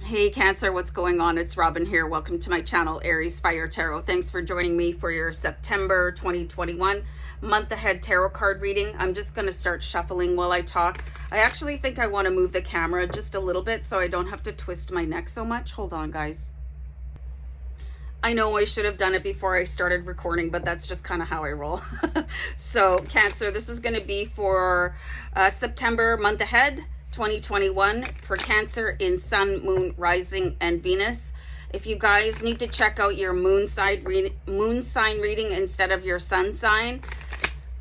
Hey Cancer, what's going on? It's Robin here. Welcome to my channel, AriesFireTarot. Thanks for joining me for your September 2021 month ahead tarot card reading. I'm just going to start shuffling while I talk. I actually think I want to move the camera just a little bit so I don't have to twist my neck so much. Hold on, guys. I know I should have done it before I started recording, but that's just kind of how I roll. So Cancer, this is going to be for September month ahead 2021 for Cancer in Sun, Moon, Rising, and Venus. If you guys need to check out your moon sign reading instead of your sun sign,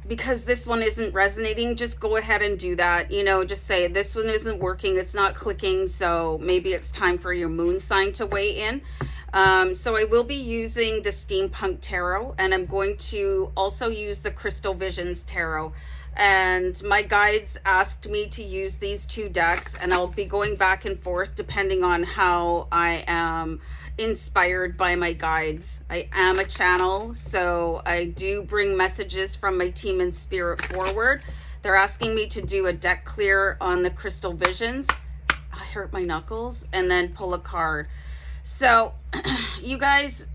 because this one isn't resonating, just go ahead and do that. You know, just say this one isn't working, it's not clicking, so maybe it's time for your moon sign to weigh in. So I will be using the Steampunk Tarot, and I'm going to also use the Crystal Visions Tarot. And my guides asked me to use these two decks, and I'll be going back and forth depending on how I am inspired by my guides. I am a channel, so I do bring messages from my team in spirit forward. They're asking me to do a deck clear on the Crystal Visions. I hurt my knuckles, and then pull a card. So you guys,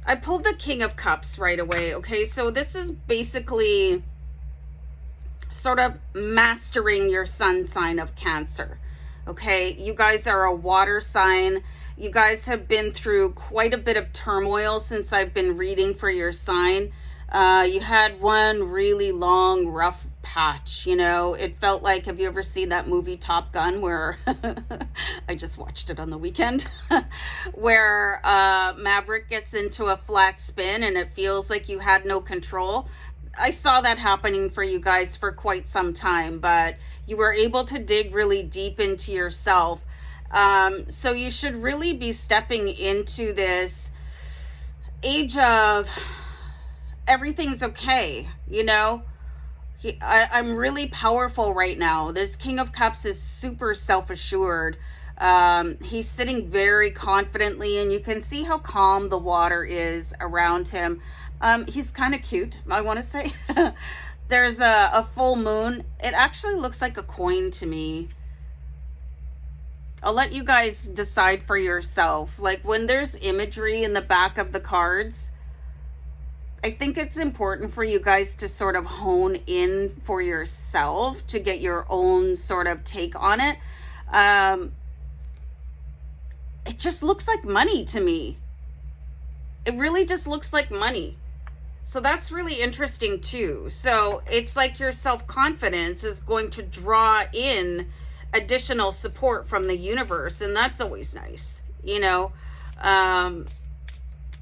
I pulled the King of Cups right away. Okay, so this is basically sort of mastering your sun sign of Cancer. Okay, you guys are a water sign. You guys have been through quite a bit of turmoil since I've been reading for your sign. You had one really long, rough patch, you know. It felt like, have you ever seen that movie Top Gun, where I just watched it on the weekend, where Maverick gets into a flat spin and it feels like you had no control? I saw that happening for you guys for quite some time, but you were able to dig really deep into yourself. So you should really be stepping into this age of everything's okay, you know? I'm really powerful right now. This King of Cups is super self-assured. He's sitting very confidently, and you can see how calm the water is around him. He's kind of cute, I want to say. There's a full moon. It actually looks like a coin to me. I'll let you guys decide for yourself. Like, when there's imagery in the back of the cards, I think it's important for you guys to sort of hone in for yourself to get your own sort of take on it. It just looks like money to me. It really just looks like money. So that's really interesting too. So it's like your self-confidence is going to draw in additional support from the universe, and that's always nice, you know.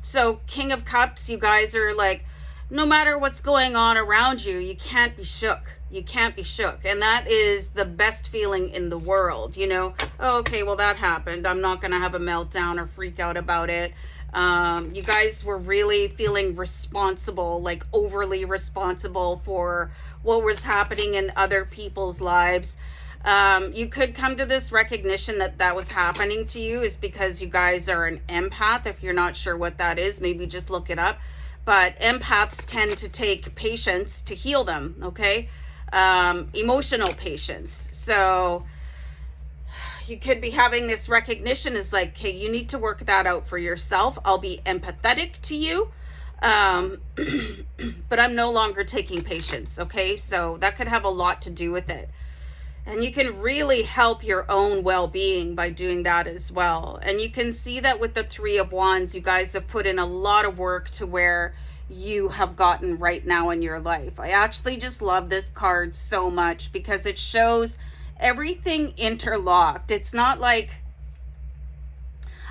So King of Cups, you guys are like, no matter what's going on around you, you can't be shook. You can't be shook. And that is the best feeling in the world, you know. Oh, okay, well, that happened. I'm not going to have a meltdown or freak out about it. You guys were really feeling responsible, like overly responsible for what was happening in other people's lives. You could come to this recognition that that was happening to you is because you guys are an empath. If you're not sure what that is, maybe just look it up. But empaths tend to take patience to heal them, okay? Emotional patience. So you could be having this recognition is like, okay, you need to work that out for yourself. I'll be empathetic to you, but I'm no longer taking patience, okay? So that could have a lot to do with it. And you can really help your own well-being by doing that as well. And you can see that with the Three of Wands, you guys have put in a lot of work to where you have gotten right now in your life. I actually just love this card so much because it shows everything interlocked. It's not like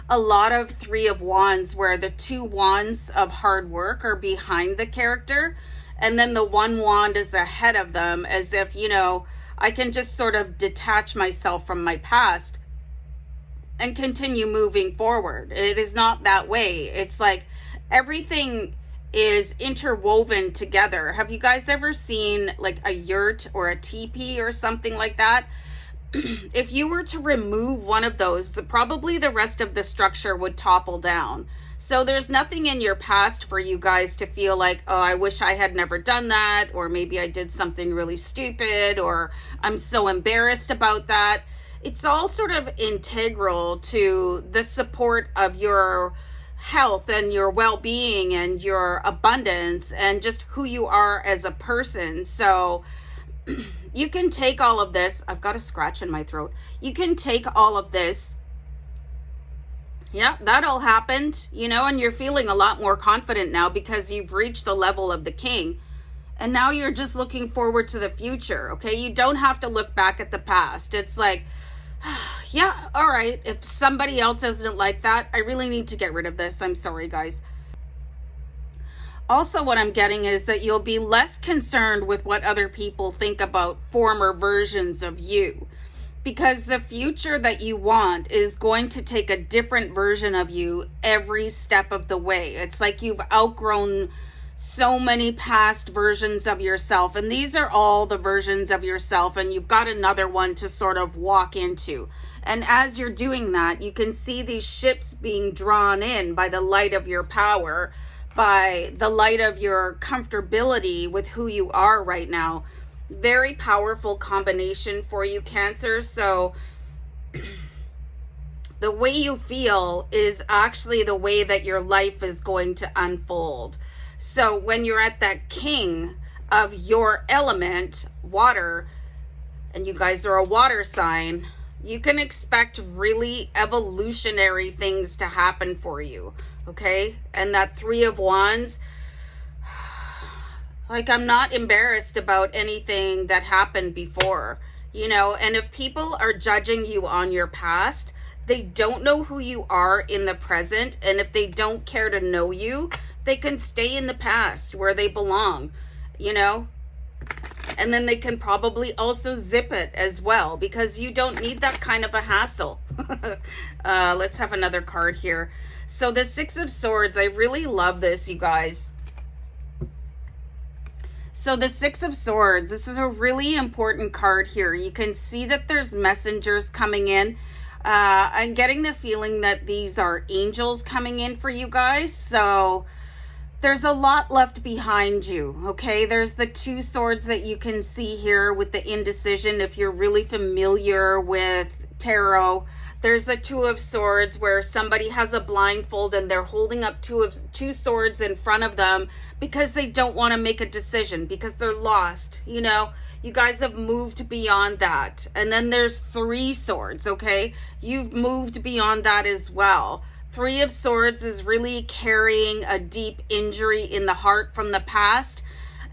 a lot of Three of Wands where the two wands of hard work are behind the character, and then the one wand is ahead of them, as if, you know, I can just sort of detach myself from my past and continue moving forward. It is not that way. It's like everything is interwoven together. Have you guys ever seen like a yurt or a teepee or something like that? If you were to remove one of those, probably the rest of the structure would topple down. So there's nothing in your past for you guys to feel like, oh, I wish I had never done that, or maybe I did something really stupid, or I'm so embarrassed about that. it's all sort of integral to the support of your health and your well-being and your abundance and just who you are as a person. So you can take all of this. I've got a scratch in my throat. You can take all of this. Yeah, that all happened, you know, and you're feeling a lot more confident now because you've reached the level of the king. And now you're just looking forward to the future, okay? You don't have to look back at the past. It's like, yeah, all right. If somebody else isn't like that, I really need to get rid of this. I'm sorry, guys. Also, what I'm getting is that you'll be less concerned with what other people think about former versions of you, because the future that you want is going to take a different version of you every step of the way. It's like you've outgrown so many past versions of yourself, and these are all the versions of yourself, and you've got another one to sort of walk into. And as you're doing that, you can see these ships being drawn in by the light of your power, by the light of your comfortability with who you are right now. Very powerful combination for you, Cancer. So the way you feel is actually the way that your life is going to unfold. So when you're at that king of your element, water, and you guys are a water sign, you can expect really evolutionary things to happen for you, okay? And that 3 of Wands, like, I'm not embarrassed about anything that happened before, you know? And if people are judging you on your past, they don't know who you are in the present. And if they don't care to know you, they can stay in the past where they belong, you know? And then they can probably also zip it as well, because you don't need that kind of a hassle. Let's have another card here. So the 6 of Swords, I really love this, you guys. So the 6 of Swords, this is a really important card here. You can see that there's messengers coming in. I'm getting the feeling that these are angels coming in for you guys. So there's a lot left behind you, okay? There's the 2 swords that you can see here with the indecision. If you're really familiar with tarot, there's the 2 of Swords where somebody has a blindfold and they're holding up two swords in front of them because they don't want to make a decision, because they're lost, you know? You guys have moved beyond that. And then there's 3 swords, okay? You've moved beyond that as well. 3 of Swords is really carrying a deep injury in the heart from the past.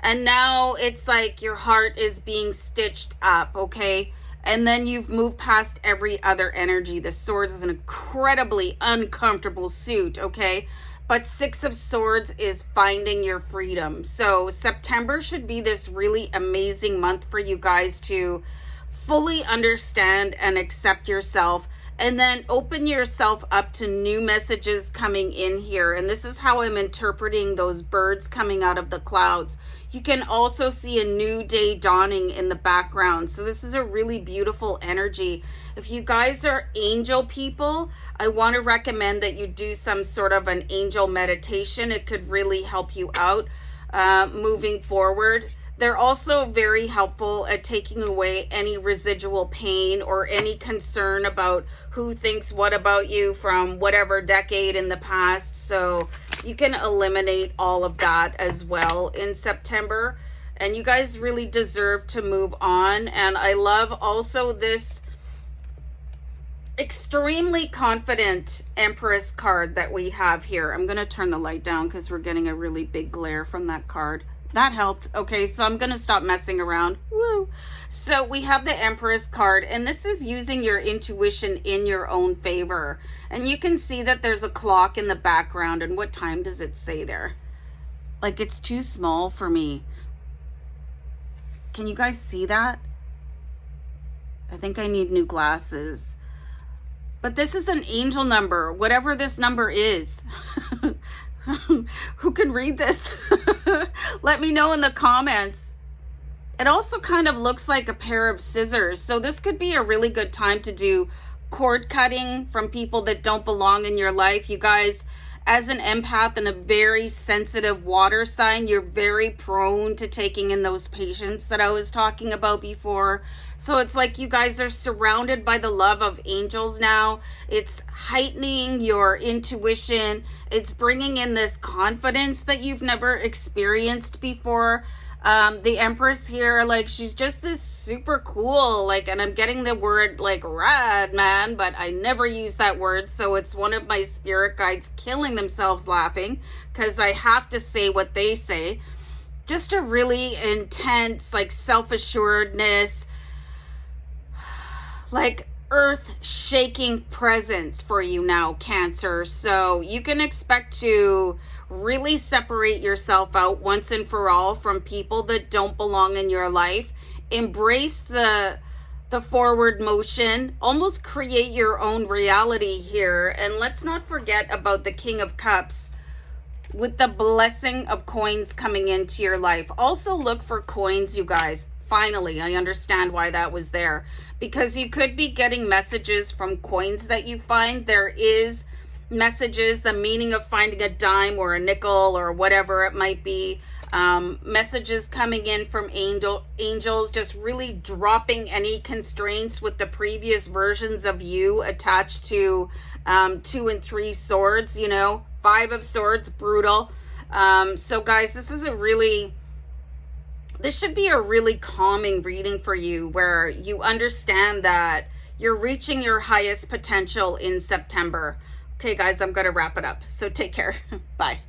And now it's like your heart is being stitched up, okay? And then you've moved past every other energy. The Swords is an incredibly uncomfortable suit, okay? But 6 of Swords is finding your freedom. So September should be this really amazing month for you guys to fully understand and accept yourself, and then open yourself up to new messages coming in here. And this is how I'm interpreting those birds coming out of the clouds. You can also see a new day dawning in the background. So this is a really beautiful energy. If you guys are angel people, I want to recommend that you do some sort of an angel meditation. It could really help you out moving forward. They're also very helpful at taking away any residual pain or any concern about who thinks what about you from whatever decade in the past. So you can eliminate all of that as well in September. And you guys really deserve to move on. And I love also this extremely confident Empress card that we have here. I'm going to turn the light down because we're getting a really big glare from that card. That helped. Okay, so I'm going to stop messing around. Woo! So we have the Empress card, and this is using your intuition in your own favor. And you can see that there's a clock in the background. And what time does it say there? Like, it's too small for me. Can you guys see that? I think I need new glasses. But this is an angel number, whatever this number is. Who can read this? Let me know in the comments. It also kind of looks like a pair of scissors. So this could be a really good time to do cord cutting from people that don't belong in your life. You guys, as an empath and a very sensitive water sign, you're very prone to taking in those patients that I was talking about before. So it's like you guys are surrounded by the love of angels now. It's heightening your intuition. It's bringing in this confidence that you've never experienced before. The Empress here, like, she's just this super cool, like, and I'm getting the word, like, rad man, but I never use that word, so it's one of my spirit guides killing themselves laughing, because I have to say what they say. Just a really intense, like, self-assuredness, like, earth-shaking presence for you now, Cancer. So you can expect to really separate yourself out once and for all from people that don't belong in your life. Embrace the forward motion, almost create your own reality here. And let's not forget about the King of Cups with the blessing of coins coming into your life. Also look for coins, you guys. Finally, I understand why that was there, because you could be getting messages from coins that you find. There is messages, the meaning of finding a dime or a nickel or whatever it might be, messages coming in from angels, just really dropping any constraints with the previous versions of you attached to 2 and 3 swords, you know, 5 of swords, brutal. So guys, this should be a really calming reading for you, where you understand that you're reaching your highest potential in September. Okay, guys, I'm going to wrap it up. So take care. Bye.